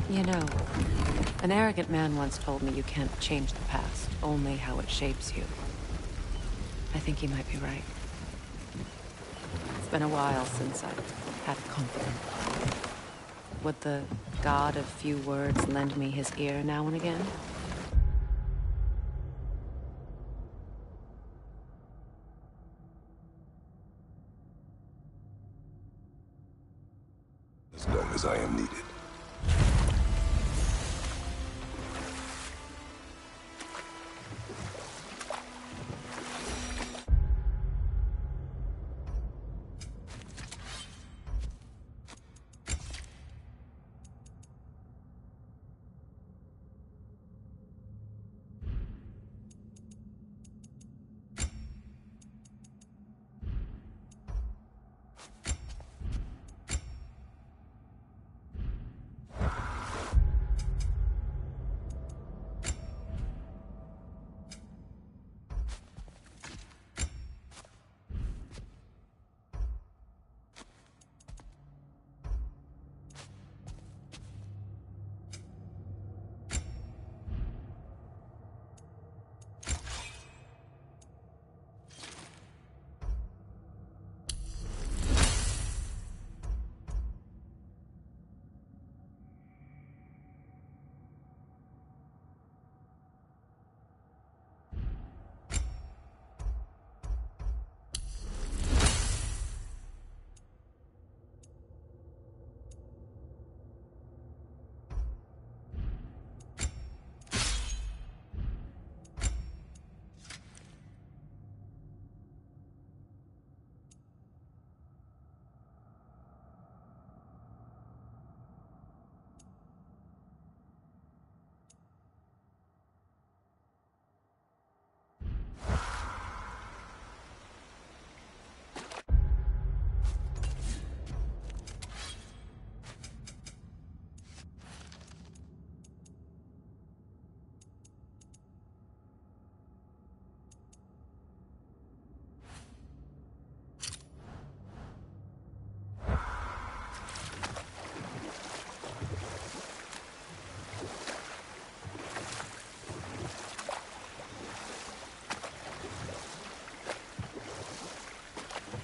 You know, an arrogant man once told me you can't change the past, only how it shapes you. I think he might be right. It's been a while since I've had a confidant. Would the god of few words lend me his ear now and again? As long as I am needed.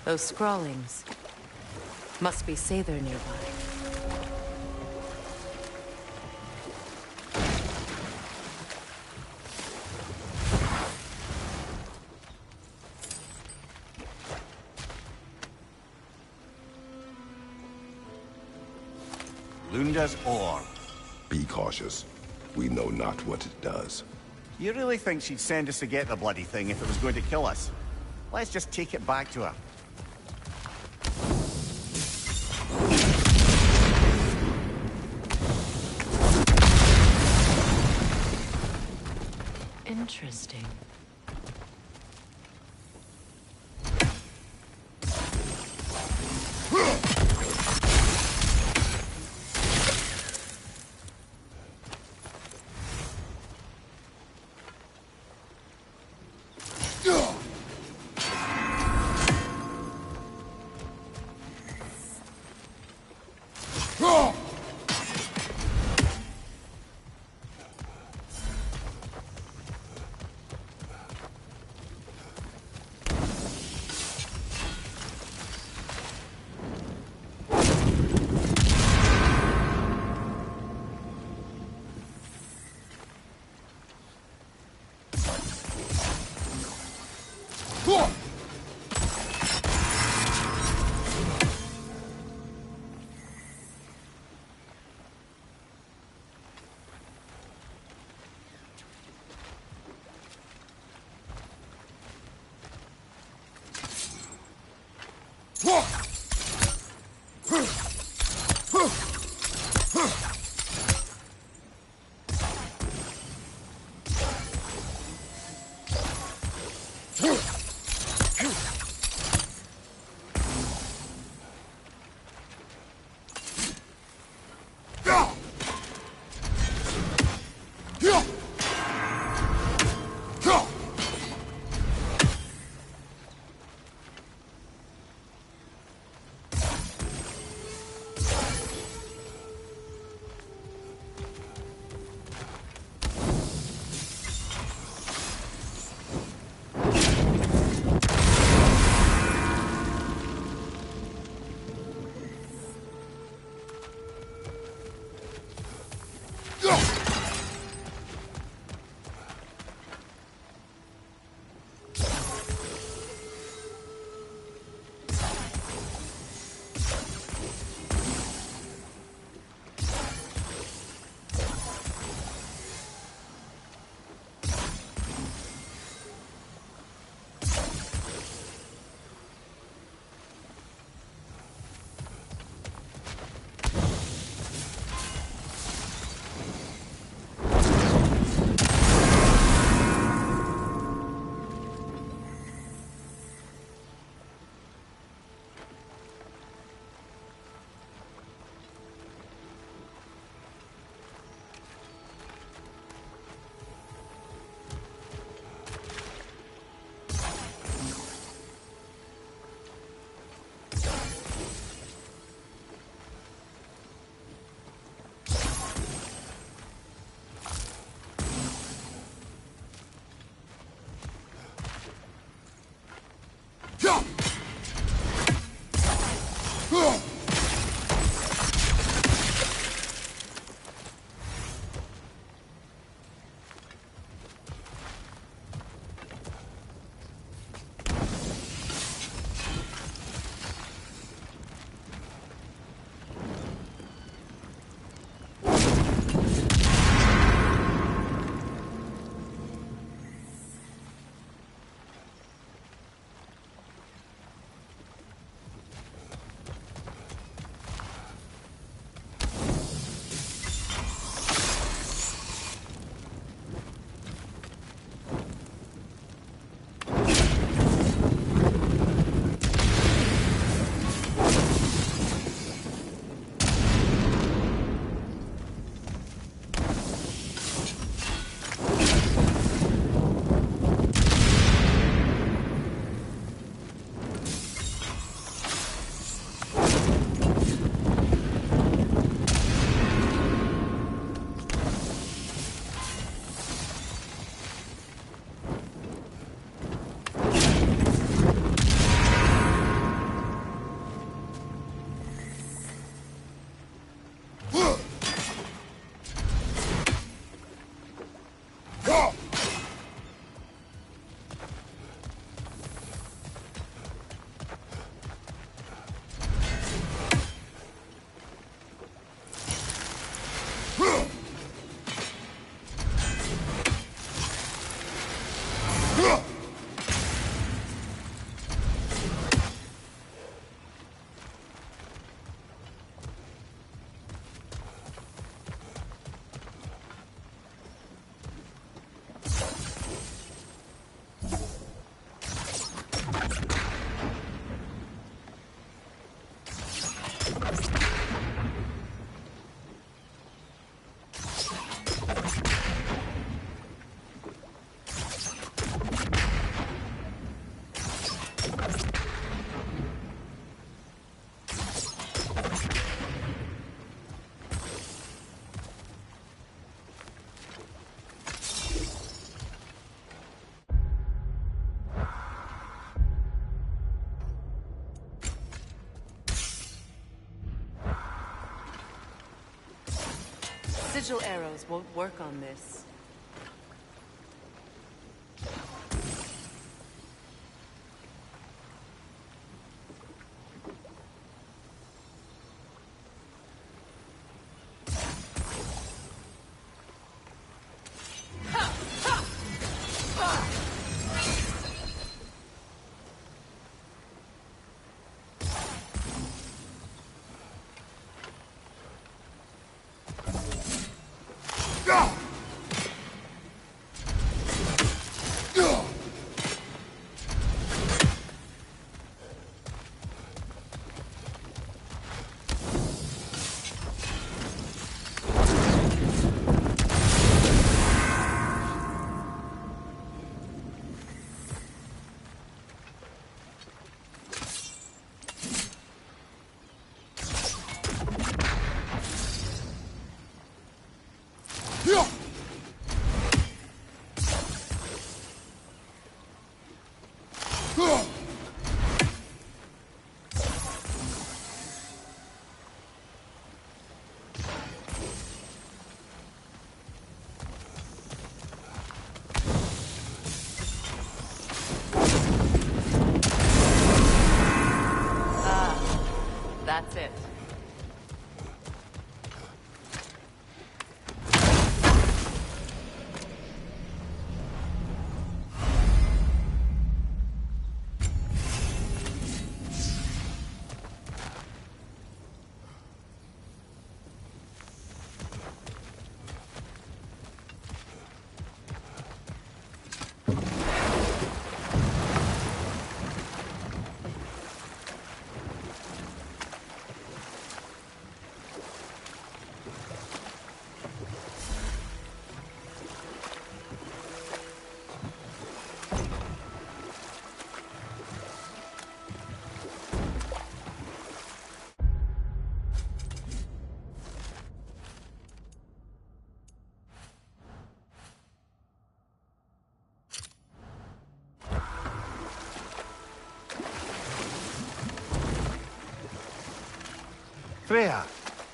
Those scrawlings must be Sather nearby. Lunda's orb. Be cautious. We know not what it does. You really think she'd send us to get the bloody thing if it was going to kill us? Let's just take it back to her. Interesting. Sigil arrows won't work on this. That's it. Freya,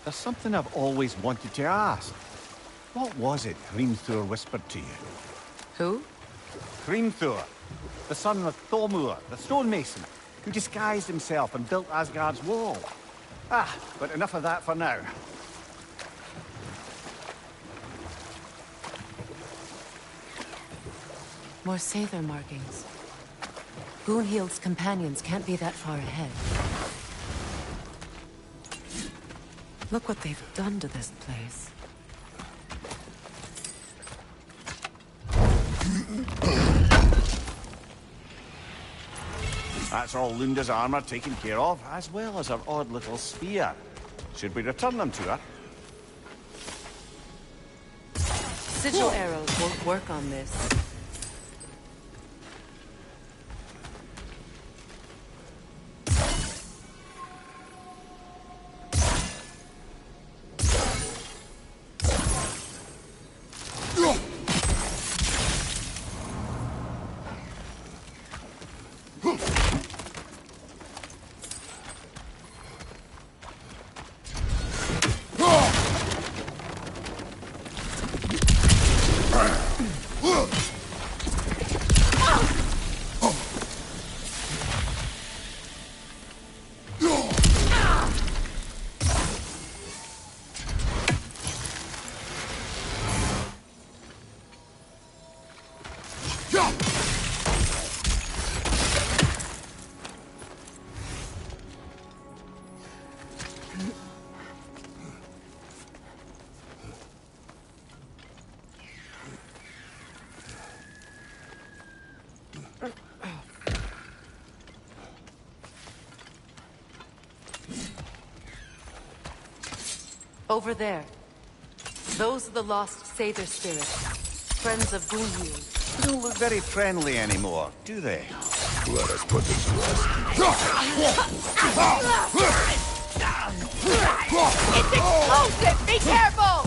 there's something I've always wanted to ask. What was it Hrimthur whispered to you? Who? Hrimthur, the son of Thormur, the stonemason, who disguised himself and built Asgard's wall. But enough of that for now. More Sather markings. Gunhild's companions can't be that far ahead. Look what they've done to this place. That's all Lunda's armor taken care of, as well as her odd little spear. Should we return them to her? Sigil arrows won't work on this. Over there. Those are the lost Sather spirits. Friends of Gunyu. They don't look very friendly anymore, do they? Let us put this to rest. It's explosive! Be careful!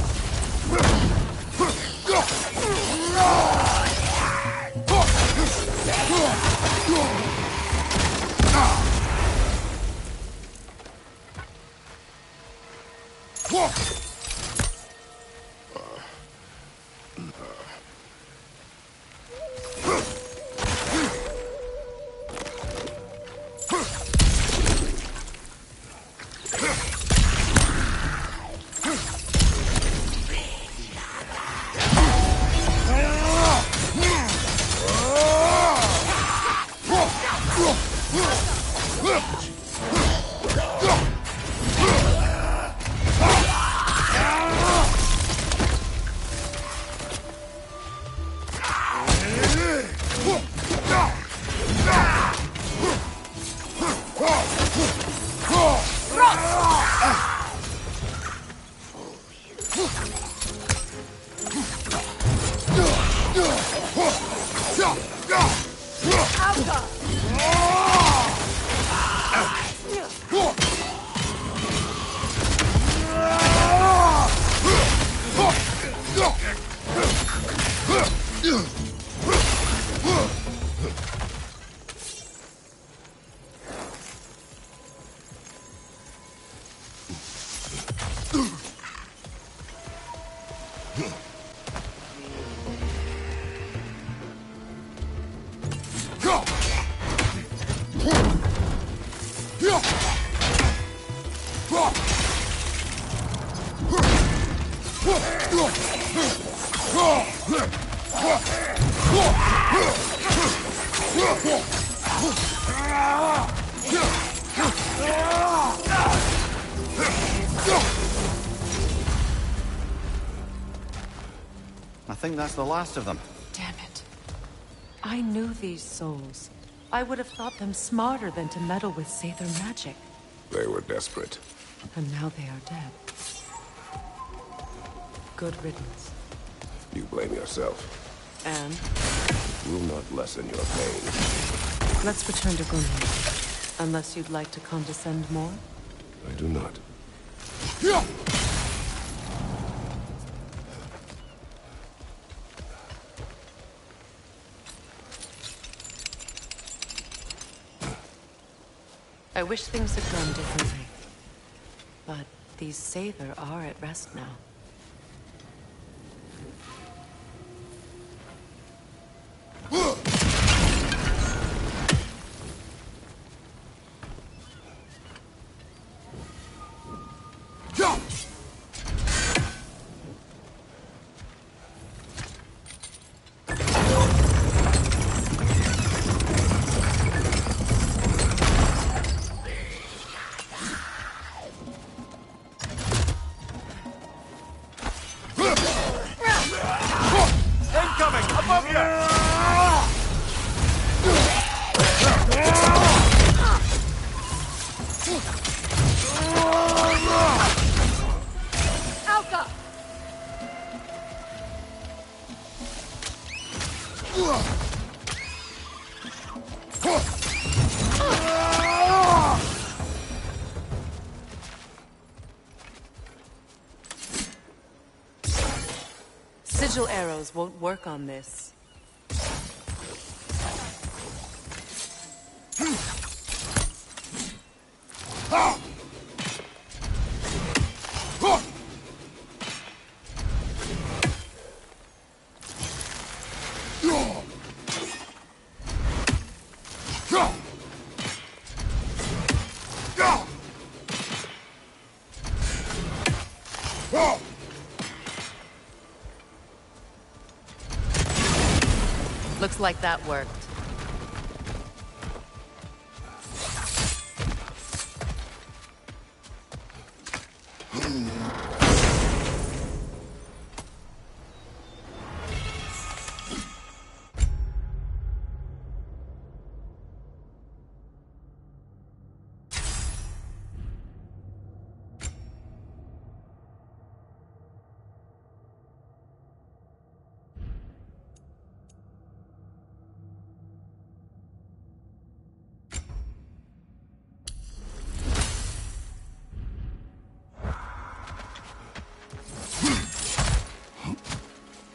I think that's the last of them. Damn it. I knew these souls. I would have thought them smarter than to meddle with Sather magic. They were desperate. And now they are dead. Good riddance. You blame yourself. And? Will not lessen your pain. Let's return to Gunyu. Unless you'd like to condescend more? I do not. I wish things had gone differently. But these Sather are at rest now. Incoming! Above you! Alka! Sigil arrows won't work on this. Looks like that worked.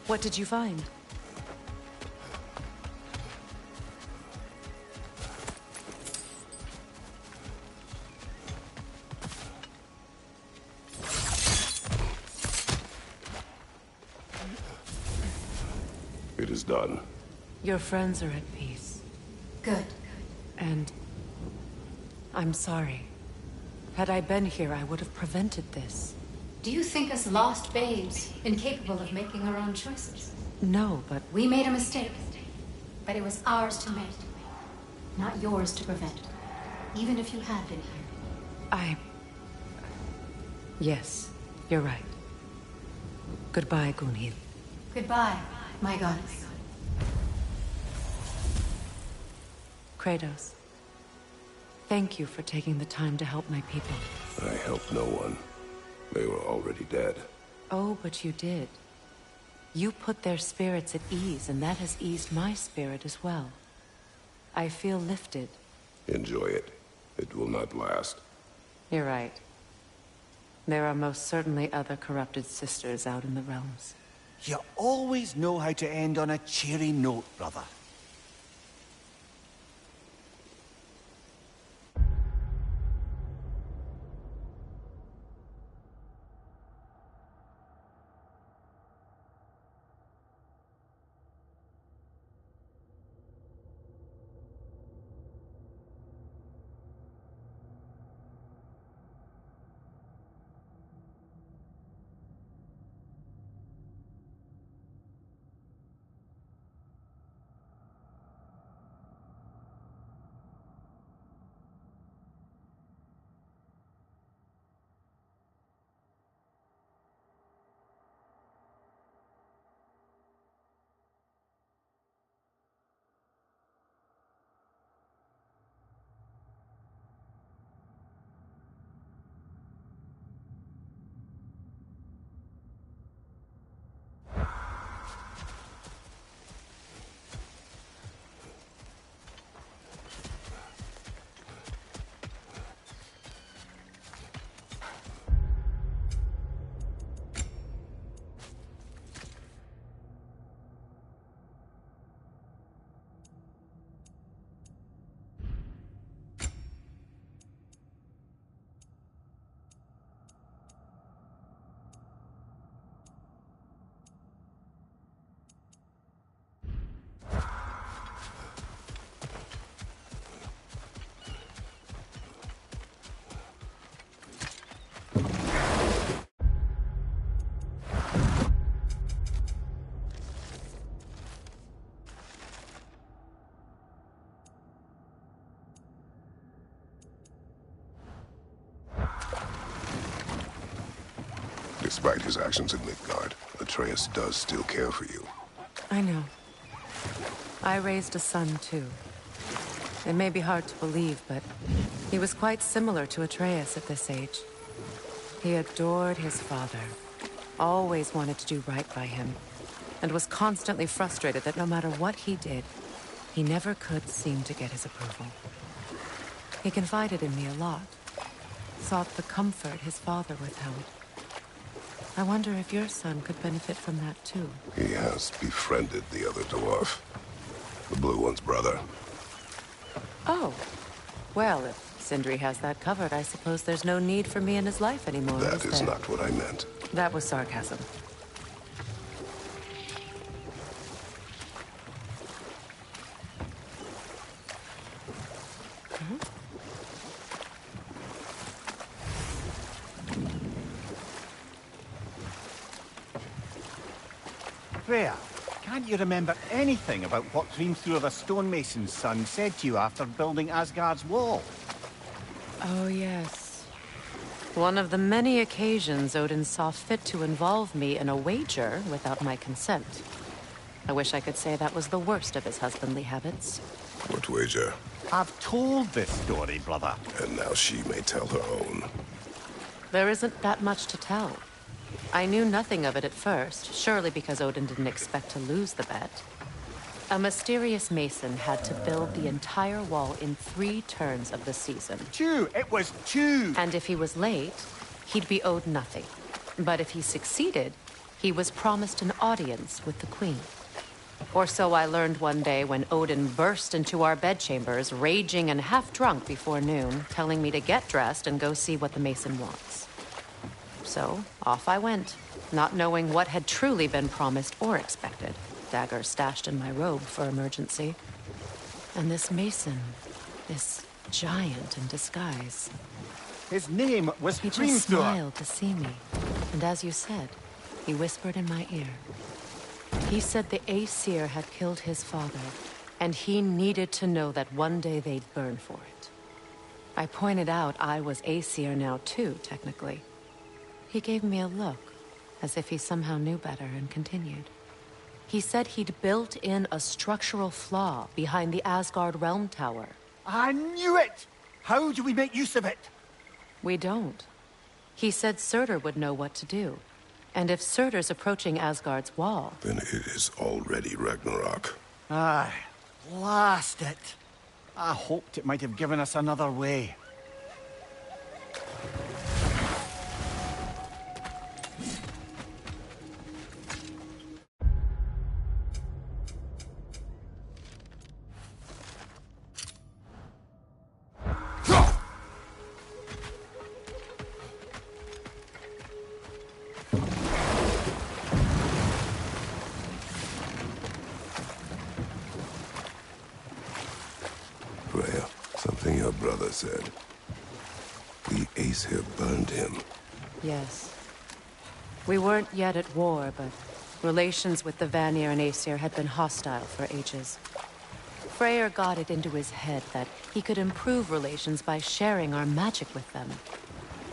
What did you find? It is done. Your friends are at peace. Good. And I'm sorry. Had I been here, I would have prevented this. Do you think us lost babes, incapable of making our own choices? No, but We made a mistake, but it was ours to make, not yours to prevent, even if you had been here. Yes, you're right. Goodbye, Gunhild. Goodbye, my goddess. Kratos. Thank you for taking the time to help my people. I helped no one. They were already dead. Oh, but you did. You put their spirits at ease, and that has eased my spirit as well. I feel lifted. Enjoy it. It will not last. You're right. There are most certainly other corrupted sisters out in the realms. You always know how to end on a cheery note, brother. Despite his actions in Midgard, Atreus does still care for you. I know. I raised a son, too. It may be hard to believe, but he was quite similar to Atreus at this age. He adored his father, always wanted to do right by him, and was constantly frustrated that no matter what he did, he never could seem to get his approval. He confided in me a lot, sought the comfort his father withheld. I wonder if your son could benefit from that, too. He has befriended the other dwarf. The blue one's brother. Oh. Well, if Sindri has that covered, I suppose there's no need for me in his life anymore, That is there? not what I meant. That was sarcasm. Freya, can't you remember anything about what Dreamthrough the stonemason's son said to you after building Asgard's wall? Oh, yes. One of the many occasions Odin saw fit to involve me in a wager without my consent. I wish I could say that was the worst of his husbandly habits. What wager? I've told this story, brother. And now she may tell her own. There isn't that much to tell. I knew nothing of it at first, surely because Odin didn't expect to lose the bet. A mysterious mason had to build the entire wall in 3 turns of the season. 2! It was 2! And if he was late, he'd be owed nothing. But if he succeeded, He was promised an audience with the queen. Or so I learned one day when Odin burst into our bedchambers, raging and half-drunk before noon, telling me to get dressed and go see what the Mason wants. So, off I went, not knowing what had truly been promised or expected, dagger stashed in my robe for emergency. And this Mason, this giant in disguise. His name was He Hrimthur. just smiled to see me, and as you said, he whispered in my ear. He said the Aesir had killed his father, and he needed to know that one day they'd burn for it. I pointed out I was Aesir now too, technically. He gave me a look, as if he somehow knew better, and continued. He said he'd built in a structural flaw behind the Asgard Realm Tower. I knew it! How do we make use of it? We don't. He said Surtur would know what to do. And if Surtur's approaching Asgard's wall... Then it is already Ragnarok. Aye, blast it. I hoped it might have given us another way. Freya, something your brother said. The Aesir burned him. Yes. We weren't yet at war, but relations with the Vanir and Aesir had been hostile for ages. Freyr got it into his head that he could improve relations by sharing our magic with them.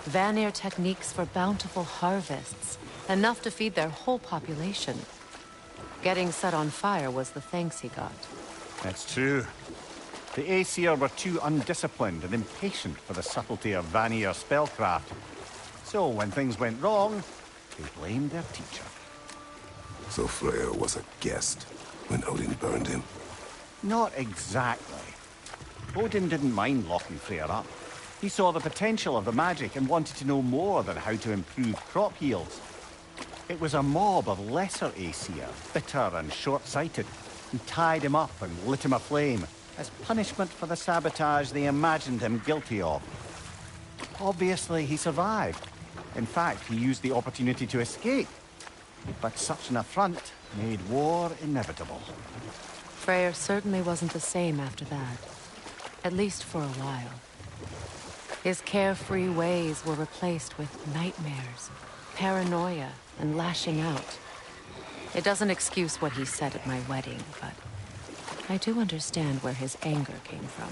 Vanir techniques for bountiful harvests, enough to feed their whole population. Getting set on fire was the thanks he got. That's true. The Aesir were too undisciplined and impatient for the subtlety of Vanir spellcraft. So when things went wrong, they blamed their teacher. So Freya was a guest when Odin burned him. Not exactly. Odin didn't mind locking Freyr up. He saw the potential of the magic and wanted to know more than how to improve crop yields. It was a mob of lesser Aesir, bitter and short-sighted, who tied him up and lit him aflame as punishment for the sabotage they imagined him guilty of. Obviously, he survived. In fact, he used the opportunity to escape. But such an affront made war inevitable. Freyr certainly wasn't the same after that. At least for a while. His carefree ways were replaced with nightmares, paranoia, and lashing out. It doesn't excuse what he said at my wedding, but I do understand where his anger came from.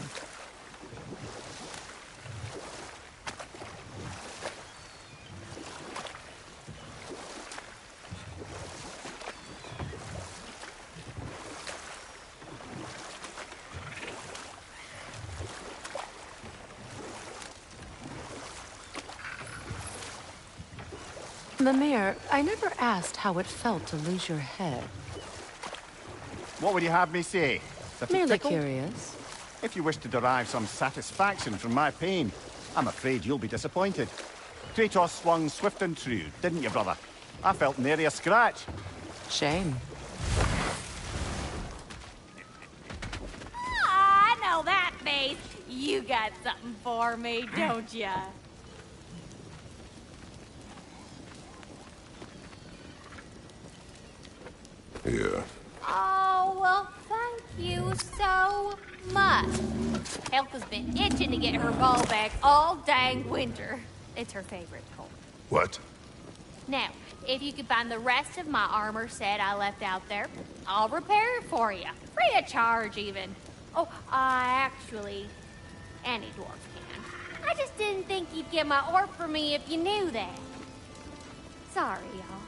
Mimir, I never asked how it felt to lose your head. What would you have me say? That it Merely tickled? curious. If you wish to derive some satisfaction from my pain, I'm afraid you'll be disappointed. Kratos swung swift and true, didn't you, brother? I felt nary a scratch. Shame. I know that face. You got something for me, don't ya? Here. Oh, well, thank you so much. Elka's been itching to get her ball back all dang winter. It's her favorite toy. What? Now, if you could find the rest of my armor set I left out there, I'll repair it for you. Free of charge, even. Oh, actually, any dwarf can. I just didn't think you'd get my orc for me if you knew that. Sorry, y'all.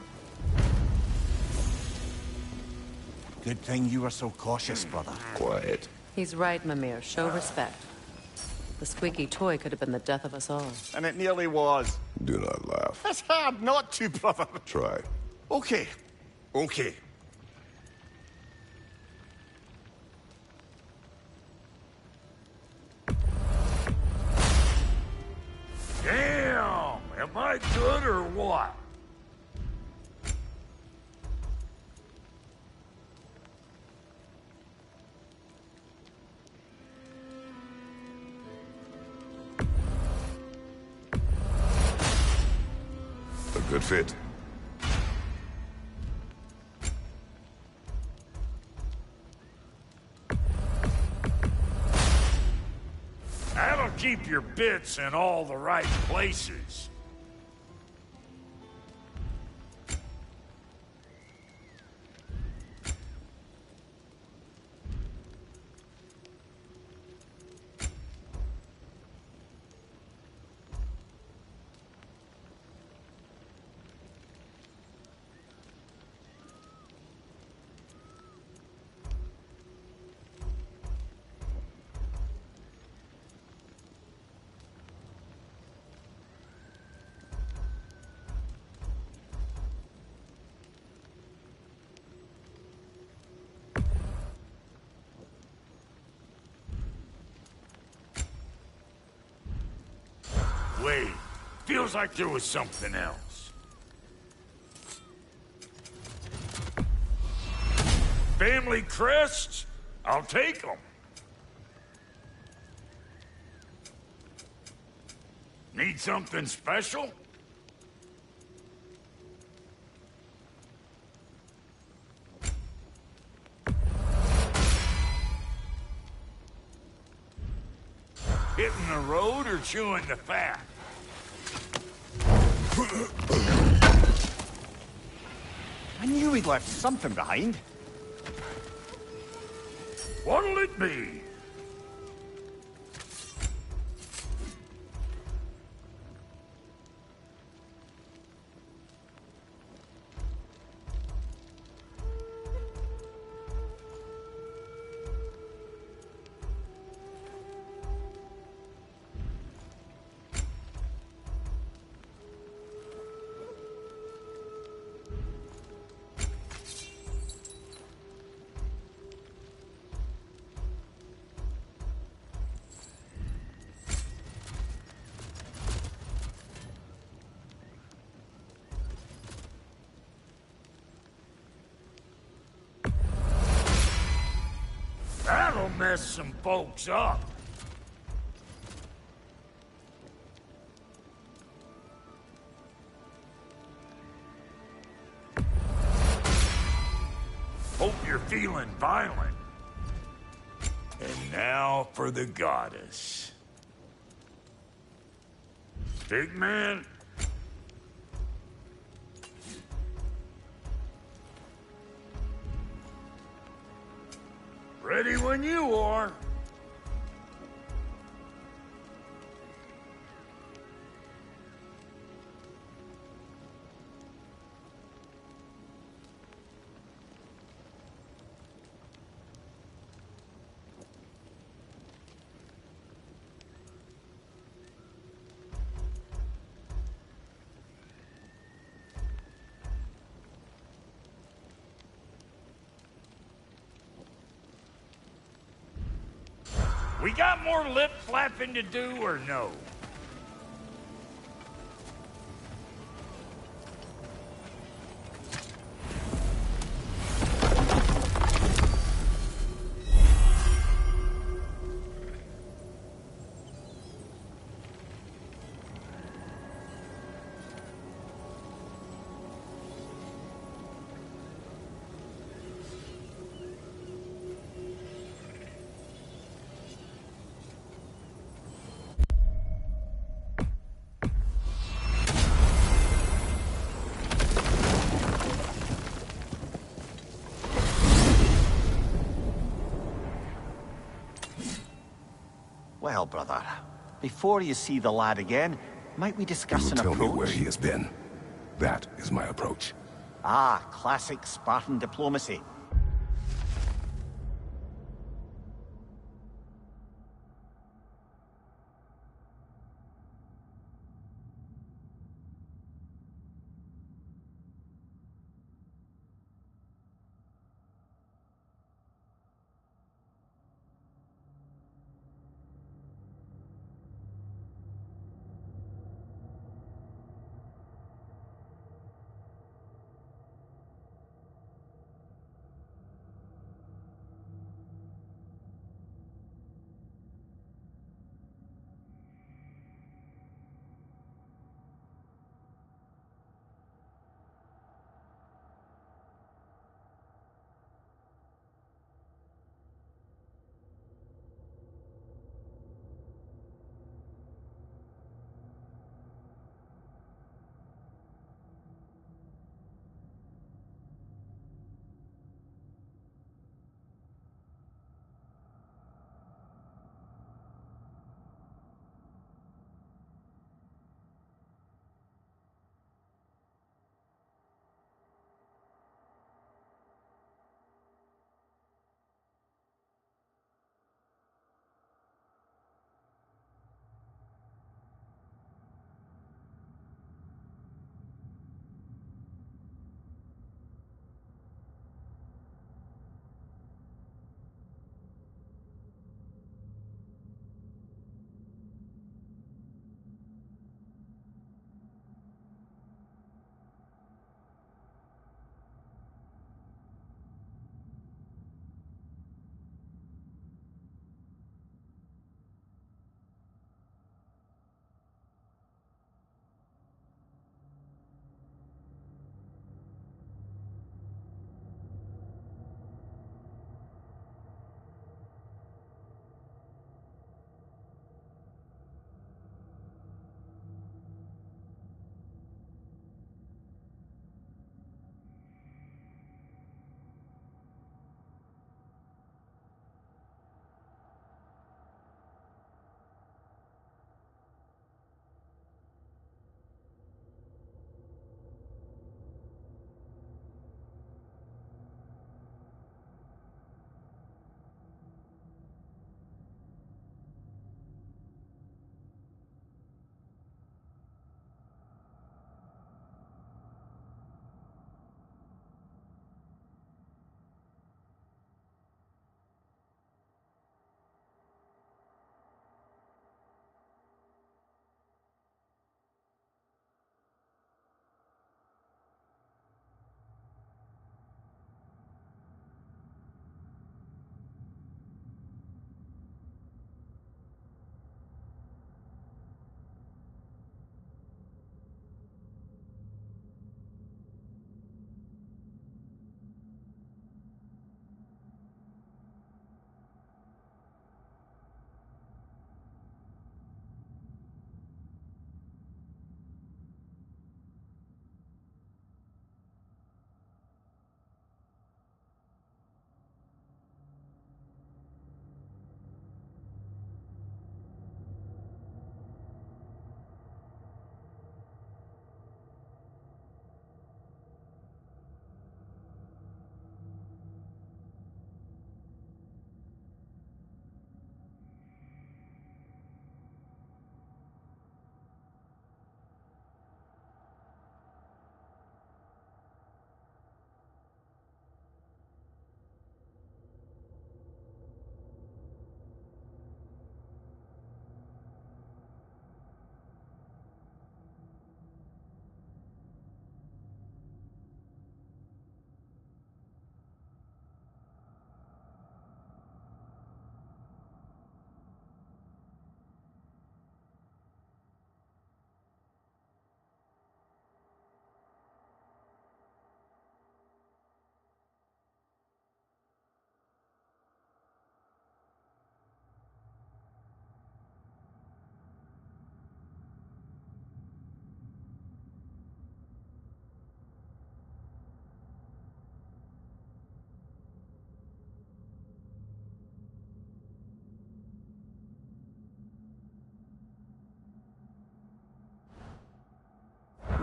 Good thing you were so cautious, brother. Quiet. He's right, Mimir. Show respect. The squeaky toy could have been the death of us all. And it nearly was. Do not laugh. It's hard not to, brother. Try. Okay. Okay. Damn! Am I good or what? Good fit. That'll keep your bits in all the right places. Wait, feels like there was something else. Family crests? I'll take them. Need something special? Hitting the road or chewing the fat? I knew he'd left something behind. What'll it be? That'll mess some folks up. Hope you're feeling violent. And now for the goddess. Big man? Ready when you are. We got more lip flapping to do or no? Well, brother, before you see the lad again, might we discuss an Tell approach? me where he has been. That is my approach. Ah, classic Spartan diplomacy.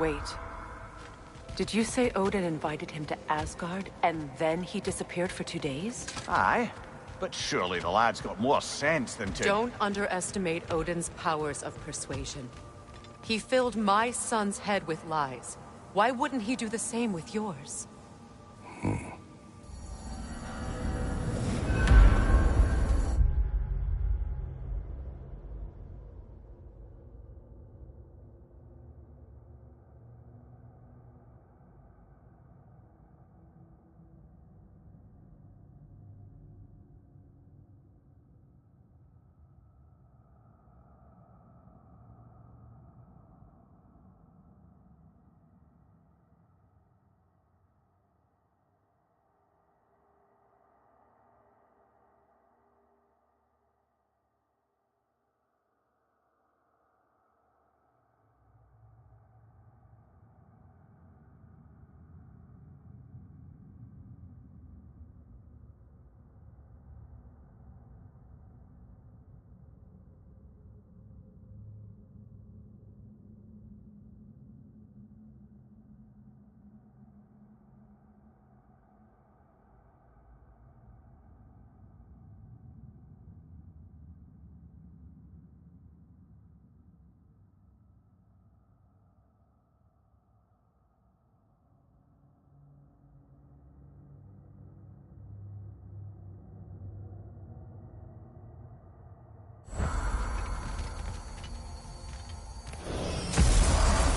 Wait. Did you say Odin invited him to Asgard, and then he disappeared for 2 days? Aye, but surely the lad's got more sense than to... Don't underestimate Odin's powers of persuasion. He filled my son's head with lies. Why wouldn't he do the same with yours?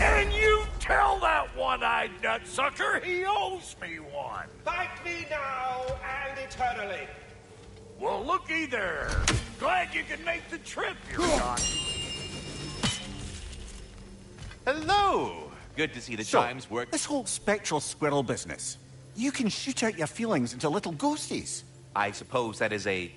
And you tell that one-eyed nutsucker he owes me one. Thank me now and eternally. Well, looky there. Glad you can make the trip, you're not. Hello! Good to see the chimes work. This whole spectral squirrel business. You can shoot out your feelings into little ghosties. I suppose that is a